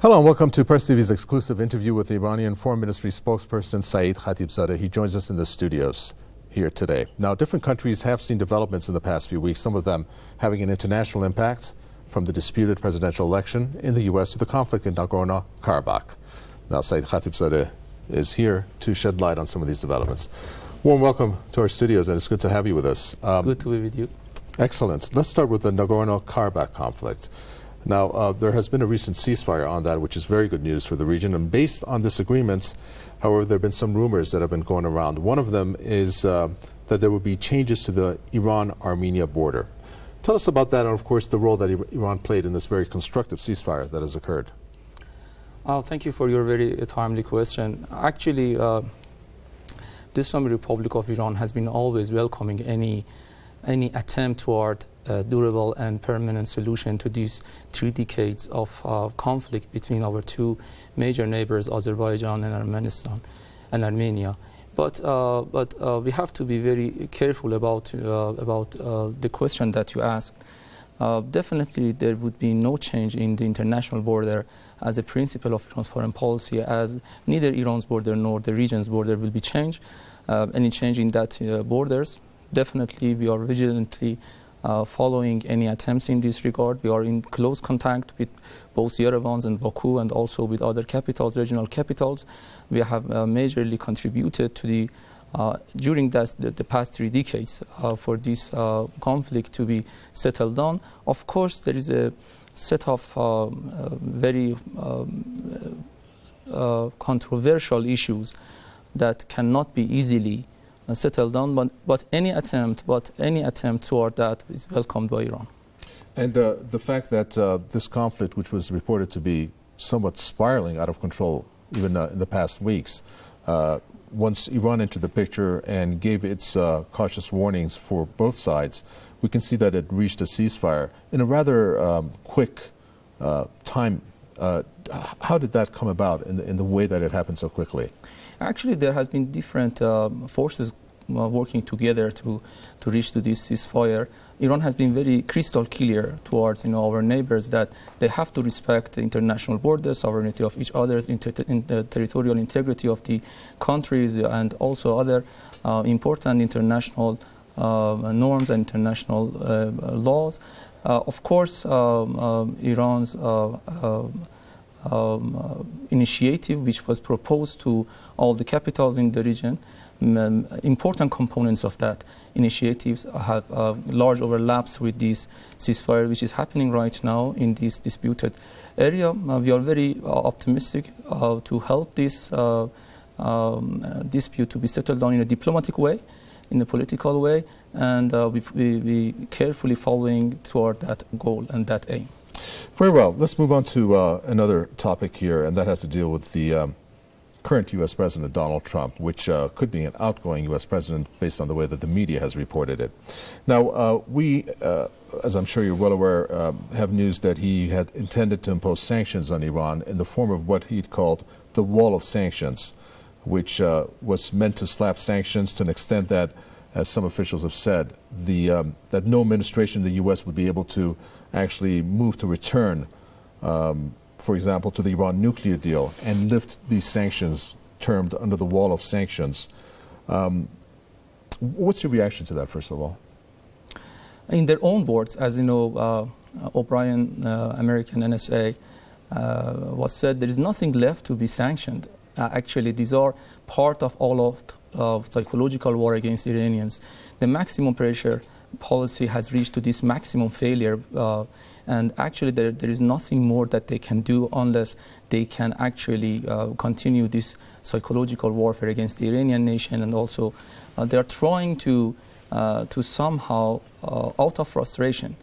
Hello and welcome to Press TV's exclusive interview with the Iranian Foreign Ministry Spokesperson Saeed Khatibzadeh. He joins us in the studios here today. Now, different countries have seen developments in the past few weeks, some of them having an international impact, from the disputed presidential election in the U.S. to the conflict in Nagorno-Karabakh. Now, Saeed Khatibzadeh is here to shed light on some of these developments. Warm welcome to our studios, and it's good to have you with us. Good to be with you. Excellent. Let's start with the Nagorno-Karabakh conflict. Now, there has been a recent ceasefire on that, which is very good news for the region. And based on this agreement, however, there have been some rumors that have been going around. One of them is that there will be changes to the Iran-Armenia border. Tell us about that and, of course, the role that Iran played in this very constructive ceasefire that has occurred. Thank you for your very timely question. Actually, the Islamic Republic of Iran has been always welcoming any attempt toward a durable and permanent solution to these 3 decades of conflict between our 2 major neighbors, Azerbaijan and Armenia. But we have to be very careful about the question that you asked. Definitely, there would be no change in the international border as a principle of Iran's foreign policy, as neither Iran's border nor the region's border will be changed. Any change in that borders, definitely we are vigilantly following any attempts in this regard. We are in close contact with both Yerevan and Baku, and also with other capitals, regional capitals. We have majorly contributed to the during the past 3 decades for this conflict to be settled down. Of course, there is a set of very controversial issues that cannot be easily settled down, but any attempt toward that is welcomed by Iran. And the fact that this conflict, which was reported to be somewhat spiraling out of control even in the past weeks, once Iran entered the picture and gave its cautious warnings for both sides, we can see that it reached a ceasefire in a rather quick time. How did that come about in the way that it happened so quickly? Actually, there has been different forces working together to reach to this ceasefire. Iran has been very crystal clear towards our neighbors that they have to respect the international borders, sovereignty of each other's, territorial integrity of the countries, and also other important international norms and international laws. Of course, Iran's initiative, which was proposed to all the capitals in the region, important components of that initiatives have large overlaps with this ceasefire, which is happening right now in this disputed area. We are very optimistic to help this dispute to be settled down in a diplomatic way, in a political way, and we carefully following toward that goal and that aim. Very well. Let's move on to another topic here, and that has to deal with the current U.S. President Donald Trump, which could be an outgoing U.S. president based on the way that the media has reported it. Now, we, as I'm sure you're well aware, have news that he had intended to impose sanctions on Iran in the form of what he'd called the wall of sanctions, which was meant to slap sanctions to an extent that, as some officials have said, that no administration in the U.S. would be able to actually move to return, for example, to the Iran nuclear deal and lift these sanctions termed under the wall of sanctions. What's your reaction to that, first of all? In their own words, as you know, O'Brien, American NSA, was said there is nothing left to be sanctioned. Actually, these are part of all of psychological war against Iranians. The maximum pressure policy has reached to this maximum failure, and actually there is nothing more that they can do unless they can actually continue this psychological warfare against the Iranian nation. And also they are trying to somehow, out of frustration,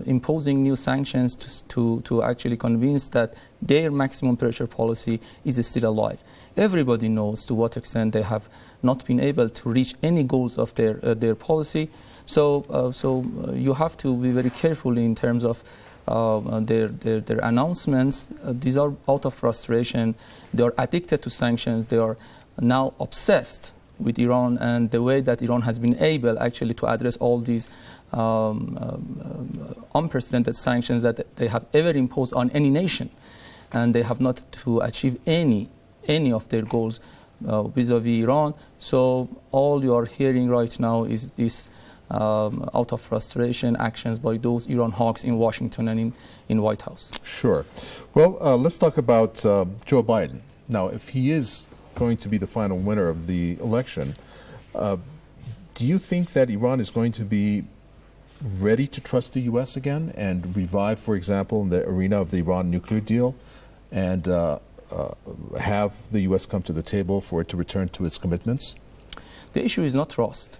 imposing new sanctions to actually convince that their maximum pressure policy is still alive. Everybody knows to what extent they have not been able to reach any goals of their policy. So you have to be very careful in terms of their announcements. These are out of frustration. They are addicted to sanctions. They are now obsessed with Iran and the way that Iran has been able actually to address all these unprecedented sanctions that they have ever imposed on any nation, and they have not to achieve any of their goals vis-a-vis Iran. So all you are hearing right now is this out of frustration actions by those Iran hawks in Washington and in White House. Sure. Well, let's talk about Joe Biden. Now, if he is going to be the final winner of the election, do you think that Iran is going to be ready to trust the U.S. again and revive, for example, in the arena of the Iran nuclear deal, and have the U.S. come to the table for it to return to its commitments? The issue is not trust.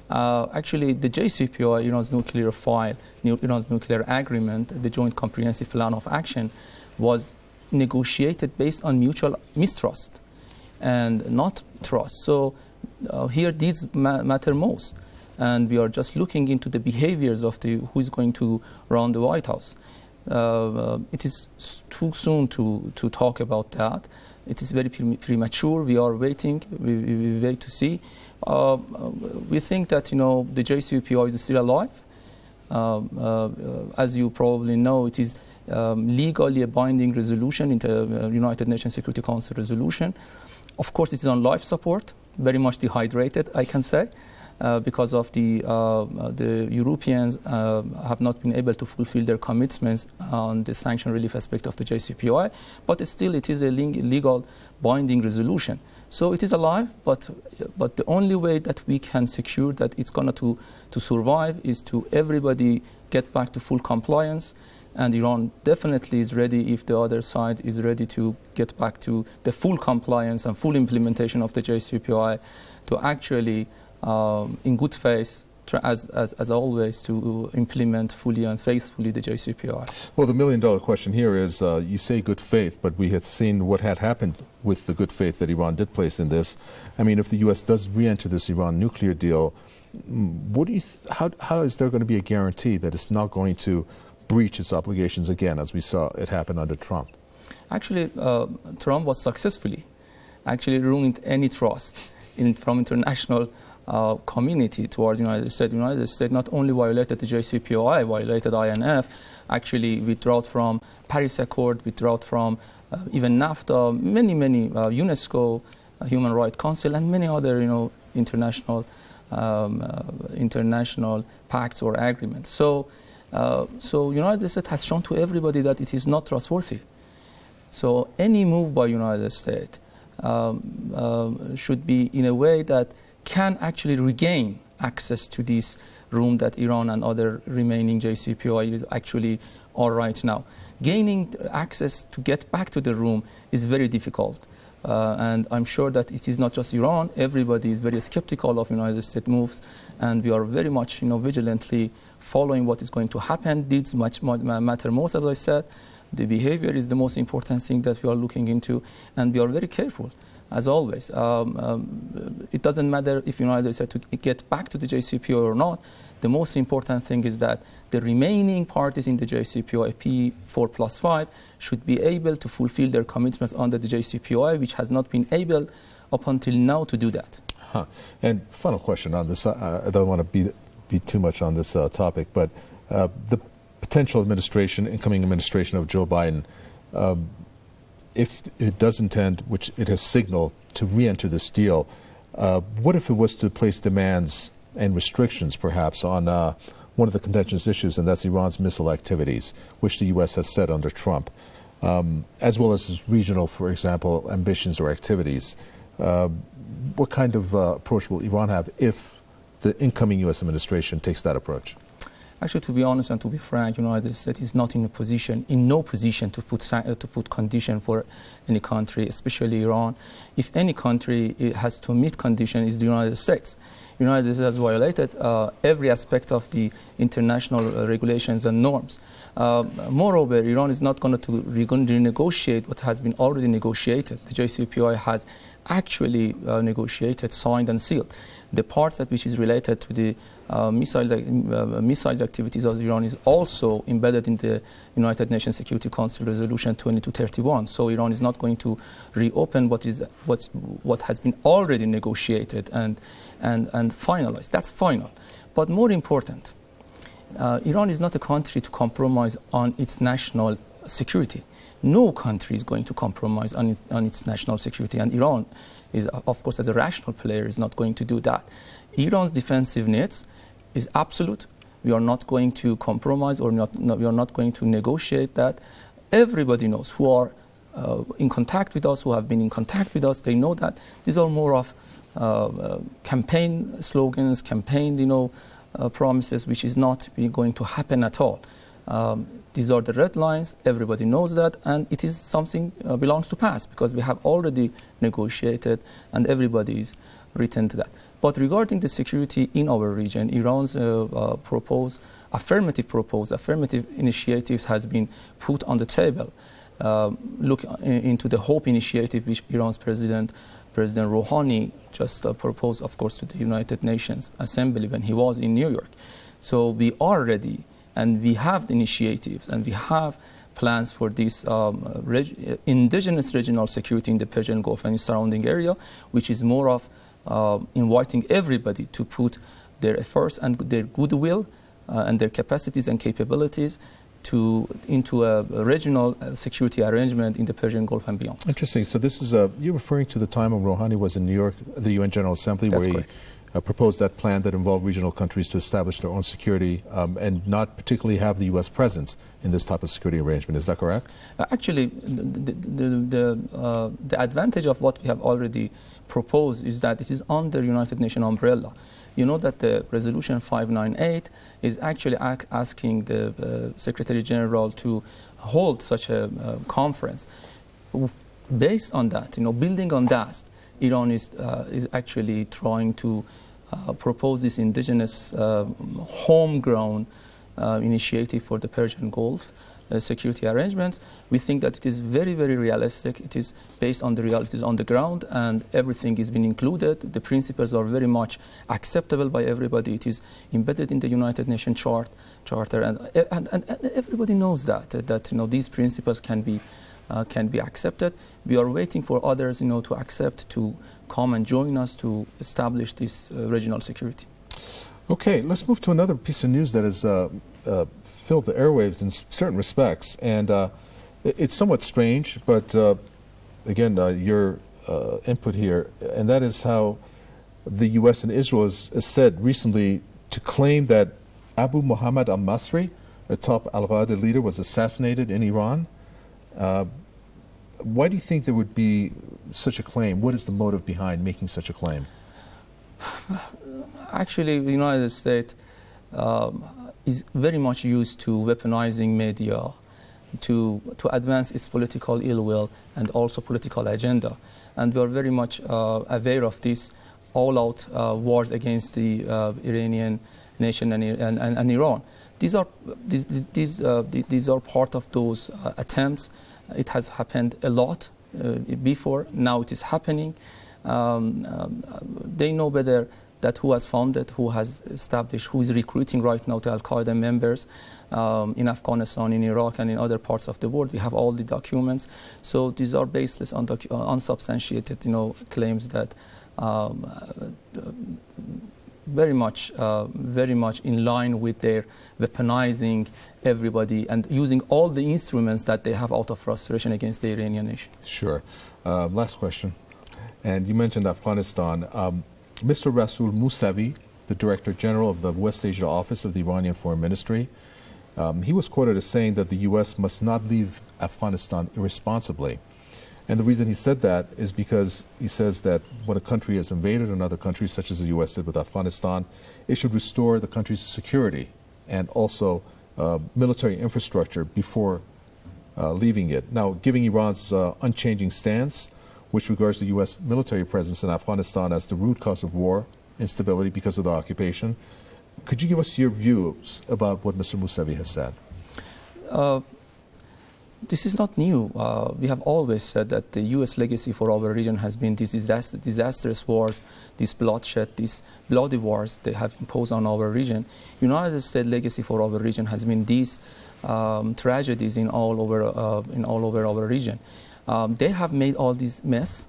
Actually, the JCPOA, Iran's nuclear file, Iran's nuclear agreement, the Joint Comprehensive Plan of Action, was negotiated based on mutual mistrust and not trust. So here deeds matter most. And we are just looking into the behaviors of who is going to run the White House. It is too soon to talk about that. It is very premature. We are waiting. We wait to see. We think that the JCPOA is still alive. As you probably know, it is legally a binding resolution in the United Nations Security Council resolution. Of course, it is on life support, very much dehydrated, I can say. Because of the Europeans have not been able to fulfill their commitments on the sanction relief aspect of the JCPOA, but still it is a legal binding resolution. So it is alive, but the only way that we can secure that it's going to survive is to everybody get back to full compliance, and Iran definitely is ready if the other side is ready to get back to the full compliance and full implementation of the JCPOA to actually in good faith, as always, to implement fully and faithfully the JCPOA. Well, the million-dollar question here is, you say good faith, but we have seen what had happened with the good faith that Iran did place in this. I mean, if the U.S. does re-enter this Iran nuclear deal, what do you how is there going to be a guarantee that it's not going to breach its obligations again, as we saw it happen under Trump? Actually, Trump was successfully ruined any trust from international community towards the United States. The United States not only violated the JCPOA, violated INF, actually withdrew from Paris Accord, withdrew from even NAFTA, many UNESCO, Human Rights Council, and many other international pacts or agreements. So United States has shown to everybody that it is not trustworthy. So any move by United States should be in a way that can actually regain access to this room that Iran and other remaining JCPOA is actually all right now. Gaining access to get back to the room is very difficult. And I'm sure that it is not just Iran. Everybody is very skeptical of United States moves, and we are very much vigilantly following what is going to happen. Deeds matter most, as I said. The behavior is the most important thing that we are looking into, and we are very careful. As always, it doesn't matter if United States to get back to the JCPOA or not. The most important thing is that the remaining parties in the JCPOA, P4+5, should be able to fulfill their commitments under the JCPOA, which has not been able up until now to do that. And final question on this. I don't want to be too much on this topic, but the potential incoming administration of Joe Biden, if it does intend, which it has signaled, to re-enter this deal, what if it was to place demands and restrictions, perhaps, on one of the contentious issues, and that's Iran's missile activities, which the U.S. has said under Trump, as well as its regional, for example, ambitions or activities? What kind of approach will Iran have if the incoming U.S. administration takes that approach? Actually, to be honest and to be frank, United States is not in no position to put condition for any country, especially Iran. If any country has to meet condition, is the United States. United States has violated every aspect of the international regulations and norms. Moreover, Iran is not going to renegotiate what has been already negotiated. The JCPOA has actually negotiated, signed, and sealed. The parts which is related to the missiles activities of Iran is also embedded in the United Nations Security Council Resolution 2231. So Iran is not going to reopen what has been already negotiated and finalized. That's final. But more important, Iran is not a country to compromise on its national security. No country is going to compromise on its national security, and Iran is, of course, as a rational player, is not going to do that. Iran's defensive needs is absolute. We are not going to compromise, or we are not going to negotiate that. Everybody knows who are in contact with us, who have been in contact with us. They know that these are more of campaign slogans, campaign, promises, which is not going to happen at all. These are the red lines. Everybody knows that, and it is something belongs to past, because we have already negotiated, and everybody is written to that. But regarding the security in our region, Iran's affirmative initiatives has been put on the table. Look into the HOPE initiative, which Iran's President Rouhani just proposed, of course, to the United Nations Assembly when he was in New York. So we are ready, and we have the initiatives, and we have plans for this indigenous regional security in the Persian Gulf and surrounding area, which is more of inviting everybody to put their efforts and their goodwill and their capacities and capabilities into a regional security arrangement in the Persian Gulf and beyond. Interesting. So this is you're referring to the time when Rouhani was in New York, the UN General Assembly, That's where correct. he proposed that plan that involved regional countries to establish their own security and not particularly have the U.S. presence in this type of security arrangement. Is that correct? Actually, the advantage of what we have already proposed is that it is under United Nations umbrella. You know that the Resolution 598 is actually asking the Secretary General to hold such a conference. Based on that, building on that, Iran is actually trying to propose this indigenous homegrown initiative for the Persian Gulf security arrangements. We think that it is very, very realistic. It is based on the realities on the ground, and everything is being included. The principles are very much acceptable by everybody. It is embedded in the United Nations Charter, and everybody knows that these principles can be accepted. We are waiting for others, to accept, to come and join us to establish this regional security. Okay, let's move to another piece of news that has filled the airwaves in certain respects, and it's somewhat strange, but again, your input here, and that is how the U.S. and Israel is said recently to claim that Abu Muhammad al-Masri, a top al-Qaeda leader, was assassinated in Iran. Why do you think there would be such a claim? What is the motive behind making such a claim? Actually, the United States is very much used to weaponizing media to advance its political ill will and also political agenda. And we are very much aware of this all-out wars against the Iranian nation and Iran. These are part of those attempts. It has happened a lot before. Now it is happening. They know better that who has founded, who has established, who is recruiting right now to Al-Qaeda members in Afghanistan, in Iraq, and in other parts of the world. We have all the documents. So these are baseless, unsubstantiated, claims that very much in line with their weaponizing everybody and using all the instruments that they have out of frustration against the Iranian nation. Sure. Last question. And you mentioned Afghanistan. Mr. Rasul Mousavi, the Director General of the West Asia Office of the Iranian Foreign Ministry, he was quoted as saying that the U.S. must not leave Afghanistan irresponsibly. And the reason he said that is because he says that when a country has invaded another country, such as the U.S. did with Afghanistan, it should restore the country's security and also military infrastructure before leaving it. Now, given Iran's unchanging stance, which regards the U.S. military presence in Afghanistan as the root cause of war, instability because of the occupation, could you give us your views about what Mr. Mousavi has said? This is not new. We have always said that the U.S. legacy for our region has been these disastrous wars, this bloodshed, these bloody wars they have imposed on our region. United States legacy for our region has been these tragedies in all over our region. They have made all this mess,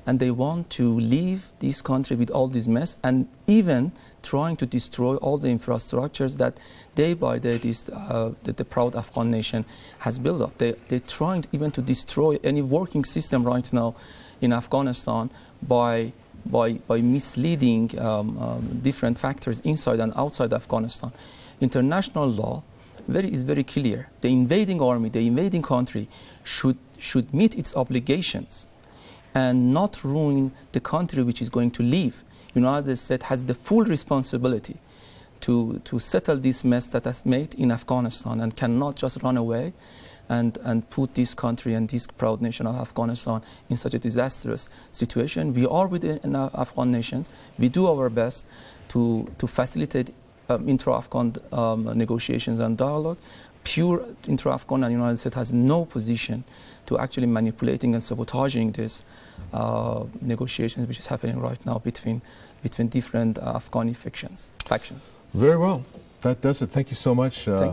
and they want to leave this country with all this mess, and even trying to destroy all the infrastructures that day by day the proud Afghan nation has built up. They're trying even to destroy any working system right now in Afghanistan by misleading different factors inside and outside Afghanistan. International law is very clear. The invading army, the invading country should meet its obligations and not ruin the country which is going to leave. United States has the full responsibility to settle this mess that has made in Afghanistan, and cannot just run away and put this country and this proud nation of Afghanistan in such a disastrous situation. We are within Afghan nations. We do our best to facilitate intra-Afghan negotiations and dialogue. Pure intra-Afghan, and United States has no position to actually manipulating and sabotaging this negotiations which is happening right now between different Afghani factions. Very well. That does it. Thank you so much.